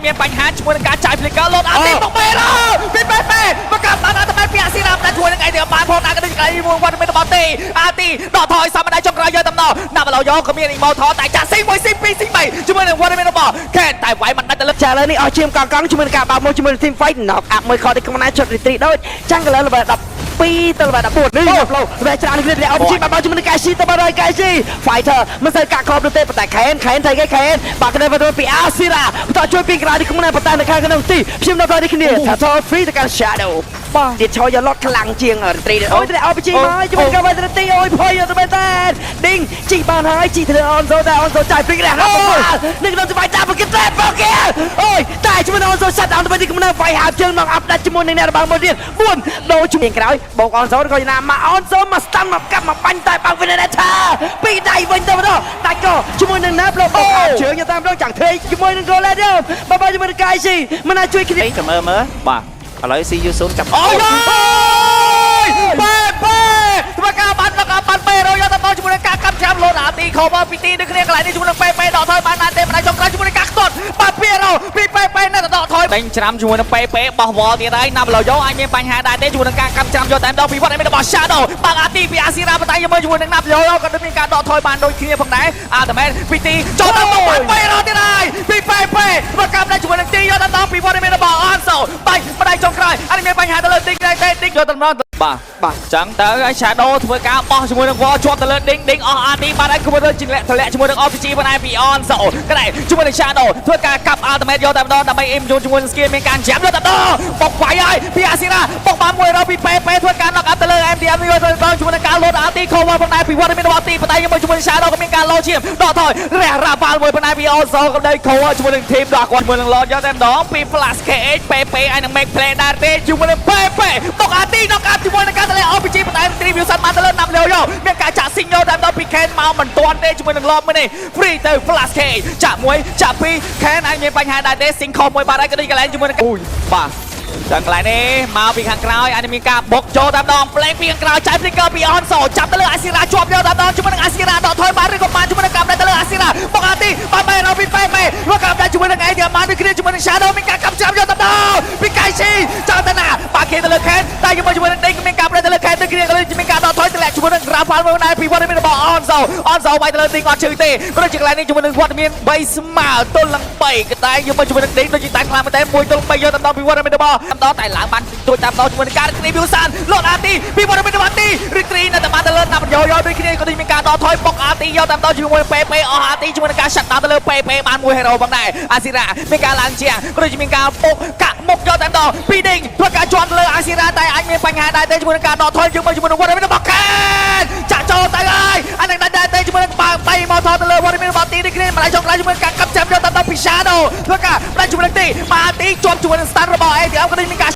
មានបញ្ហាជាមួយនឹងការចាយភ្លេចកលត់អាទីមកពេលពីពេមកកាប់បានតែពីអាស៊ីរ៉ាតែជួយនឹងឯងទៅបានផងណាក៏ដូចកន្លែងមួយវត្តមានរបស់ទេអាទីដកថយសមដៃចុងក្រោយយកតំណណាប់ឡោយកក៏មានអ៊ីម៉ូថតតែចាក់ស៊ី1ស៊ី2ស៊ី3ជាមួយនឹងវត្តមានរបស់ខេតតែវាយមិនដាច់ទៅលើចាឥឡូវនេះអស់ជាមកកង់ជាមួយនឹងការបាក់មកជាមួយនឹង Team Fight ណកអាប់មួយខតទីកំណាចុតរីត្រីដូចចាំងកន្លែងលេវ12ទៅលេវ14នេះឡូវច្រើនគ្នាអបជីបាក់ជាមួយនឹងកែស៊ីទៅបានកែស៊ី Fighter មិនសូវកាក់គ្របនោះទេប៉ុន្តែខេនថៃគេខេនបាក់គ្នាទៅពីអាស៊ីរ៉ាបន្តជួយពីក្រៅទីកំណាប៉ុន្តែនៅខាងក្នុងទីខ្ញុំនៅដល់នេះគ្នា Total Free ទៅកាន់ Shadow បាទទៀតឆយយកលត់ខ្លាំងជាងរីត្រីអូយតែអបជីមកជាមួយនឹងការរីត្រីអូយភ័យទៅមែនតើឌីងជីបានហើយជីទៅអនសូតែអនសូចាយព្រីដែរហ្នឹងនឹងទៅវាយតាមគេតែបោកគេអូយតែជាមួយនឹងអនសូសាត់អនទៅទីកំណាវាយហាប់ជើងមកអាប់ដាច់ជាមួយនឹងអ្នករបាំងមួយទៀត4ដូរជួយក្រោយបោកអនសូក៏ណាមកអនសូមកស្តាំមកកាប់មកបាញ់តែបើកវិនថាពីដៃវិញទៅដល់ដាច់ក៏ជាមួយនឹងណាប់លោបោកជើងតាមដល់ចាំងធ្វើជាមួយនឹង Goal Leader បើជាមួយនឹងកាយស៊ីមិនអាចជួយគ្នាចាំមើលបាទឥឡូវ CU 0ចាប់អូយធ្វើការបានពេរយកទៅជាមួយនឹងការកាប់ចាំលោតអាទីខោមកពីទីដូចគ្នាកន្លែងនេះជាមួយនឹងពេដកថយបានណាទេមិនអាចចុងក្រោយជាមួយនឹងការខ្ទាត់បាទពីពេនៅដកថយដេញច្រាំជាមួយនឹងពេបោះវល់ទៀតហើយណាប់ឡោយកអាចមានបញ្ហាដែរទេជាមួយនឹងការកាប់ចាំយកតែម្ដងពីវត្តឯរបស់ Shadow បាក់អាទីពីអាស៊ីរ៉ាបតៃជាមួយនឹងណាប់ឡោយកក៏មានការដកថយបានដូចគ្នាផងដែរអាតែមែនពីទីចូលទៅមកពេទៀតហើយពីពេធ្វើការដែរជាមួយនឹងទីយកទៅពីវត្តឯរបស់អនសូបាច់បដៃចុងក្រោយអត់មានបញ្ហាទៅលើទីដែរទេទីយកទៅបាទចឹងទៅឲ្យ Shadow ធ្វើការបោះជាមួយនឹងវល់ជាប់ទៅលើដេងអស់អាទីបានឲ្យគួរទៅជាធ្លាក់ជាមួយនឹង RPG ប៉ុន្តែពីអនសូក៏ដែរជាមួយនឹង Shadow ធ្វើការកាប់ Ultimate យកតែម្ដងដើម្បីអេមយូនជាមួយនឹង Skill មានការចាំយកតែម្ដងបុកវាយហើយពីអាស៊ីរ៉ាបុកបានមួយរកពីពេធ្វើការ knock out ទៅលើ MDM យកទៅម្ដងជាមួយនឹងការលោតអាទីខោមកប៉ុន្តែពីវត្តមានរបស់ទីប៉ុន្តែជាមួយនឹង Shadow ក៏មានការលោតឈាមដកថយរះរ៉ាវ៉ាល់មួយប៉ុន្តែពីអនសូក៏ដែរខោជាមួយនឹង team ដល់គាត់មួយនឹងលោតយកតែម្ដងពី Flash KH ពេឲ្យនឹង make play ដែរទេជាមួយនឹងពេបុកអាទី knock out ជាមួយនឹងការទៅលើ RPG ប៉ុន្តែ Tribute សាត់បានទៅលើណាប់លយកមានការចាក់ស៊ីងយកតែម្ដងពី Ken មកមិនទាន់ទេជាមួយនឹង Lob មួយនេះ free ទៅ Flash KH ចាក់1ចាក់2 Ken អាចមានបញ្ហាដែរទេ Sing ខំមួយបាត់ហើយក៏ដូចកន្លែងជាមួយនឹងអូយបាទដល់កន្លែងនេះមកពីខាងក្រោយអាចមានការបុកចូលតែម្ដង play ពីខាងក្រោយចាយ flicker ពីអនសូចាប់ទៅលើអាស៊ីរ៉ាជាប់យកតែម្ដងជាមួយនឹងអាស៊ីរ៉ាដកថយបានឬក៏បានជាមួយនឹងកាប់ទៅលើអាស៊ីរ៉ាបុកអាទីបានបែរទៅពីពេមកកាប់ដែរជាមួយនឹងឯងទៀតបានដូចគ្នាជាមួយនឹង Shadow មានការកាប់ចាប់យកតែម្ដងពីកៃស៊ីចាប់ទៅណាបាក់គេទៅលើ Ken តែជាមួយនឹងដេញមានការប្រែទៅលើ Ken ដូចគ្នាក៏ដូចមានការដកថយទៅលាក់ជាមួយនឹង Rafael មកដែរពីវត្តមានរបស់អនសូវាយទៅលើទីងអត់ជឿទេក៏ដូចជាកន្លែងនេះជាមួយនឹងវត្តមាន3ស្មើទល់នឹង3ក៏តែយកជាមួយនឹងដេញដូចជាតែខ្លាំងមែនតែ1ទល់3យកតែម្ដងពីវត្តមានរបស់ម្ដងតែឡើងបានទួចតាមម្ដងជាមួយនឹងការគ្រីប៊ូសានលោតអាទីពីវត្តមានរបស់ទីរីត្រីនៅតែបានទៅលើណាប់យកដូចគ្នាក៏ដូចមានការដកថយបុកអាទីយកតែម្ដងជាមួយពេអស់អាទីជាមួយនឹងការឆាត់តាមទៅលើពេបានមួយ hero ផងដែរអាស៊ីរ៉ាមានការឡើងជាងក៏ដូចជាមានការបុកកាក់មុខយកតែម្ដងពីដេញធ្វើការជាប់លើអាស៊ីរ៉ាតែអាចមានបញ្ហាដែរទេជាមួយនឹងការដកថយជាមួយនឹងវត្តមានរបស់ខេនចាក់ចូលទៅហើយអានឹងដែរទេជាមួយនឹងបើបៃមកថតទៅលើវត្តមានរបស់ទីនេះគ្នាម្ល៉េះចុងក្រោយជាមួយនឹងការកាប់ចាំយកតែម្ដងពី Shadow ធ្វើការផ្ដាច់ជាមួយនឹងទីមកទីជាប់ជាមួយនឹង stand របស់ ATM ក៏ដូចមានការ